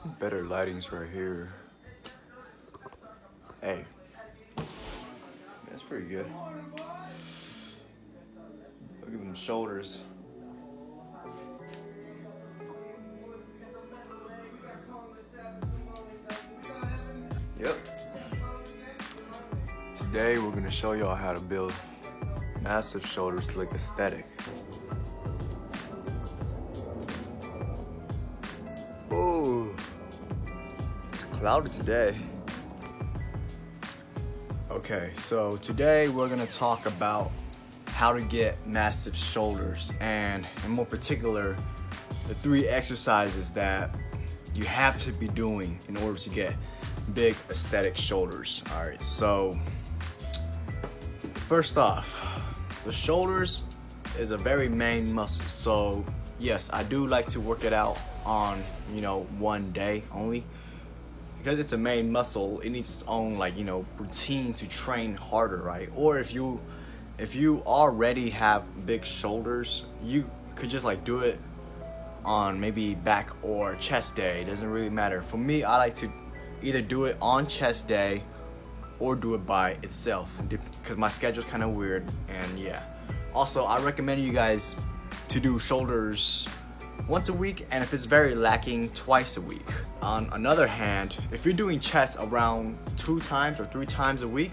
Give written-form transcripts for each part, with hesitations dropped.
Better lighting's right here. Hey, that's pretty good. Look at them shoulders. Yep. Today we're gonna show y'all how to build massive shoulders to look aesthetic. Oh, it's cloudy today. Okay, so today we're gonna talk about how to get massive shoulders, and in more particular, the 3 exercises that you have to be doing in order to get big aesthetic shoulders. All right, so first off, the shoulders is a very main muscle. So yes, I do like to work it out on, one day only. Because it's a main muscle, it needs its own routine to train harder, right? Or if you already have big shoulders, you could just do it on maybe back or chest day. It doesn't really matter. For me, I like to either do it on chest day or do it by itself because my schedule's kind of weird. And yeah, also I recommend you guys to do shoulders once a week, and if it's very lacking, twice a week. On another hand, if you're doing chest around 2 times or 3 times a week,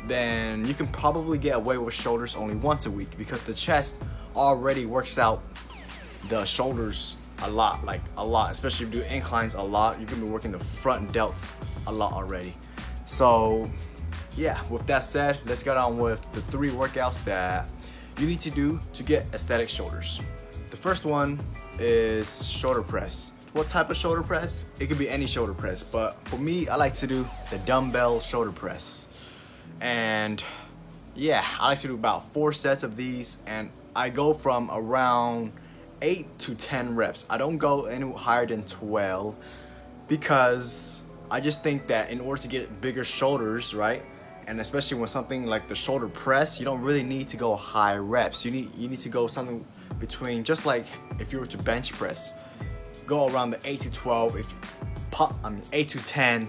then you can probably get away with shoulders only once a week because the chest already works out the shoulders a lot, especially if you do inclines a lot. You can be working the front delts a lot already. So yeah, with that said, let's get on with the 3 workouts that you need to do to get aesthetic shoulders. The first one is shoulder press. What type of shoulder press? It could be any shoulder press, but for me, I like to do the dumbbell shoulder press. And yeah, I like to do about 4 sets of these, and I go from around 8 to 10 reps. I don't go any higher than 12 because I just think that in order to get bigger shoulders, right? And especially when something like the shoulder press, you don't really need to go high reps. You need to go something between, just like if you were to bench press, go around the 8 to 12, 8 to 10,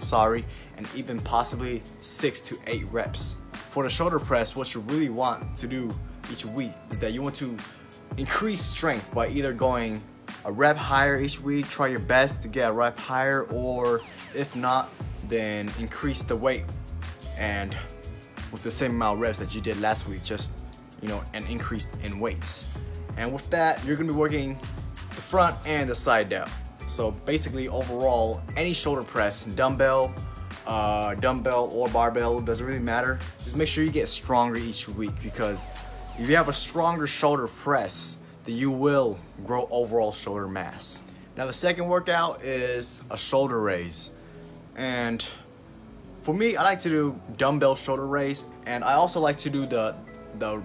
and even possibly 6 to 8 reps. For the shoulder press, what you really want to do each week is that you want to increase strength by either going a rep higher each week, try your best to get a rep higher, or if not, then increase the weight and with the same amount of reps that you did last week, just an increase in weights. And with that, you're gonna be working the front and the side delt. So basically, overall, any shoulder press, dumbbell or barbell, doesn't really matter. Just make sure you get stronger each week, because if you have a stronger shoulder press, then you will grow overall shoulder mass. Now the second workout is a shoulder raise. And for me, I like to do dumbbell shoulder raise, and I also like to do the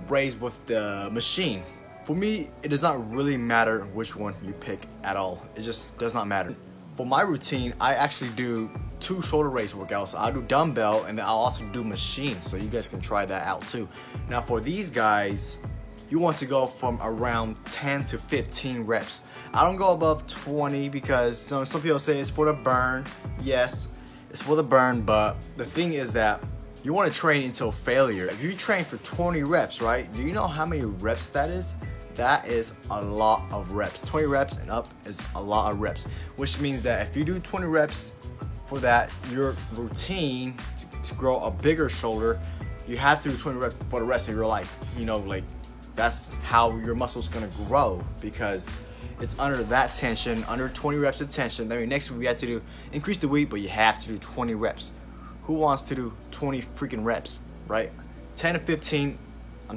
raise with the machine. For me, it does not really matter which one you pick at all. It just does not matter. For my routine, I actually do 2 shoulder raise workouts. So I'll do dumbbell, and then I'll also do machine, so you guys can try that out too. Now for these guys, you want to go from around 10 to 15 reps. I don't go above 20 because some people say it's for the burn. Yes, it's for the burn, but the thing is that you want to train until failure. If you train for 20 reps, right? Do you know how many reps that is? That is a lot of reps. 20 reps and up is a lot of reps, which means that if you do 20 reps for that, your routine to grow a bigger shoulder, you have to do 20 reps for the rest of your life. That's how your muscle's gonna grow, because it's under that tension, under 20 reps of tension. Then next week we have to increase the weight, but you have to do 20 reps. Who wants to do 20 freaking reps, right? 10 to 15,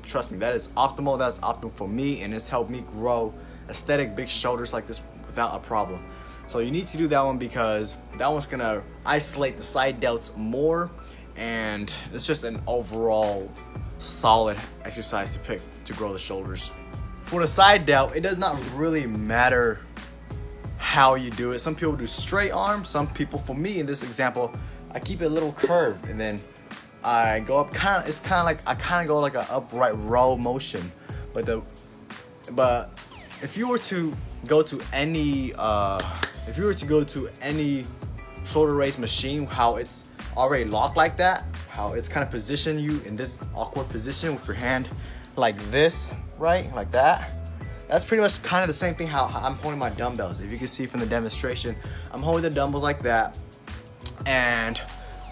trust me, that is optimal. That's optimal for me, and it's helped me grow aesthetic big shoulders like this without a problem. So you need to do that one because that one's gonna isolate the side delts more, and it's just an overall solid exercise to pick to grow the shoulders. For the side delt, it does not really matter how you do it. Some people do straight arm. Some people, for me in this example, I keep it a little curved, and then I go up it's kind of like I go like an upright row motion. But if you were to go to any if you were to go to any shoulder raise machine, how it's already locked like that, how it's kind of positioned you in this awkward position with your hand like this, right? Like that. That's pretty much kind of the same thing how I'm holding my dumbbells. If you can see from the demonstration, I'm holding the dumbbells like that, and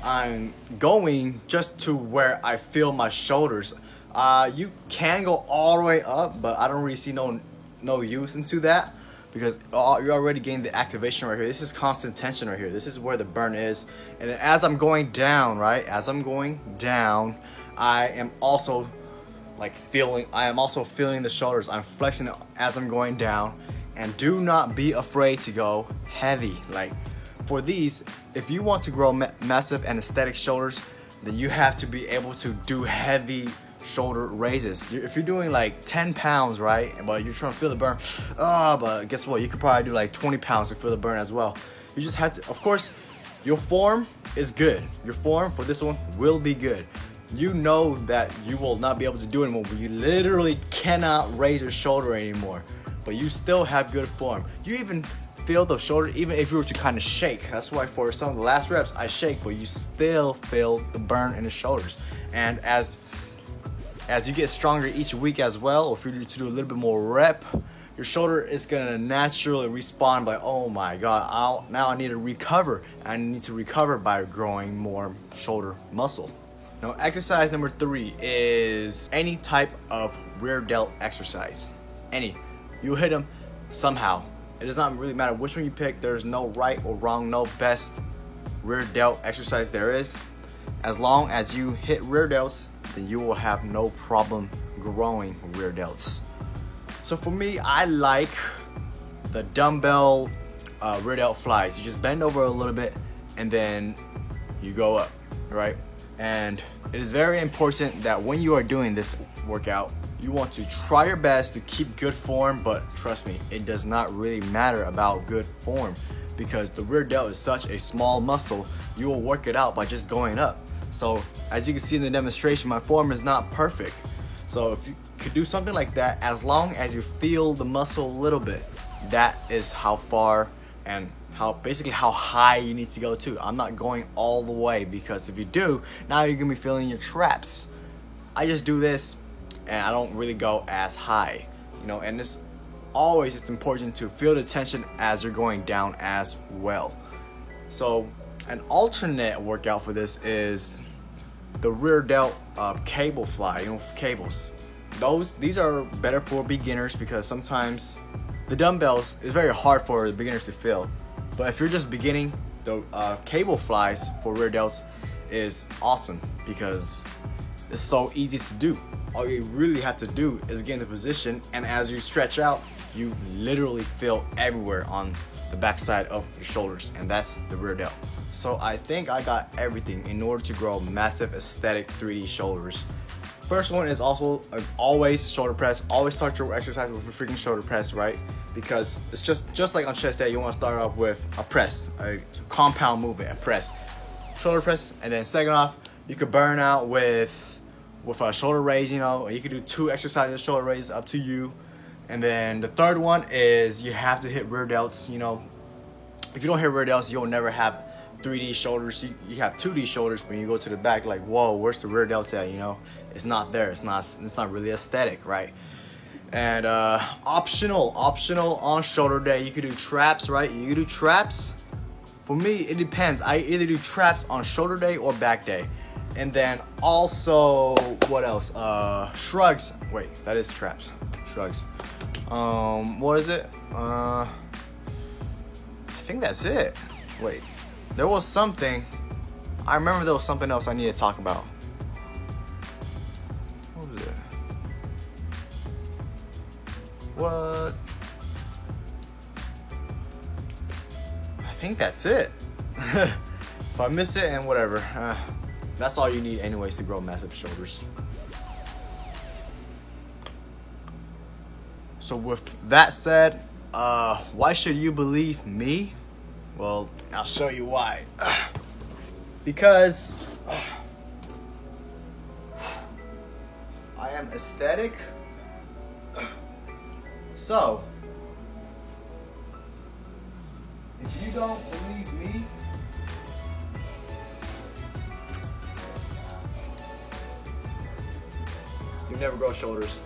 I'm going just to where I feel my shoulders. You can go all the way up, but I don't really see no use into that, because you're already getting the activation right here. This is constant tension right here. This is where the burn is. And then as I'm going down, right? As I'm going down, I am also feeling the shoulders. I'm flexing it as I'm going down. And do not be afraid to go heavy. Like for these, if you want to grow massive and aesthetic shoulders, then you have to be able to do heavy shoulder raises. If you're doing like 10 pounds, right, but you're trying to feel the burn, but guess what, you could probably do like 20 pounds to feel the burn as well. You just have to, of course, your form is good. Your form for this one will be good. You know that you will not be able to do it anymore, but you literally cannot raise your shoulder anymore, but you still have good form. You even feel the shoulder, even if you were to kind of shake. That's why for some of the last reps I shake, but you still feel the burn in the shoulders. And as you get stronger each week as well, or if you do to do a little bit more rep, your shoulder is gonna naturally respond by, oh my God, now I need to recover. I need to recover by growing more shoulder muscle. Now, exercise number 3 is any type of rear delt exercise. Any. You hit them somehow. It does not really matter which one you pick. There's no right or wrong, no best rear delt exercise there is. As long as you hit rear delts, then you will have no problem growing rear delts. So for me, I like the dumbbell rear delt flies. You just bend over a little bit and then you go up, right? And it is very important that when you are doing this workout, you want to try your best to keep good form, but trust me, it does not really matter about good form, because the rear delt is such a small muscle, you will work it out by just going up. So as you can see in the demonstration, my form is not perfect. So if you could do something like that, as long as you feel the muscle a little bit, that is how far and basically how high you need to go to. I'm not going all the way, because if you do, now you're gonna be feeling your traps. I just do this and I don't really go as high, and it's important to feel the tension as you're going down as well. So an alternate workout for this is the rear delt cable fly, cables. These are better for beginners, because sometimes the dumbbells is very hard for the beginners to feel. But if you're just beginning, the cable flies for rear delts is awesome, because it's so easy to do. All you really have to do is get into position, and as you stretch out, you literally feel everywhere on the backside of your shoulders, and that's the rear delt. So I think I got everything in order to grow massive aesthetic 3D shoulders. First one is also always shoulder press. Always start your exercise with a freaking shoulder press, right? Because it's just like on chest day, you want to start off with a press, a compound movement, a press, shoulder press, and then second off, you could burn out with a shoulder raise. You could do 2 exercises shoulder raise, up to you. And then the third one is you have to hit rear delts. If you don't hit rear delts, you'll never have 3D shoulders. You have 2D shoulders when you go to the back, like, whoa, where's the rear delts at? It's not there. It's not really aesthetic, right? And optional on shoulder day, you could do traps, right? You could do traps. For me, it depends. I either do traps on shoulder day or back day. And then also, what else? Shrugs. Wait, that is traps. Shrugs. What is it? I think that's it. Wait, there was something. I remember there was something else I need to talk about. What was it? What? I think that's it. If I miss it, and whatever. That's all you need anyways to grow massive shoulders. So with that said, why should you believe me? Well, I'll show you why. Because I am aesthetic. So If you don't believe me, you never grow shoulders.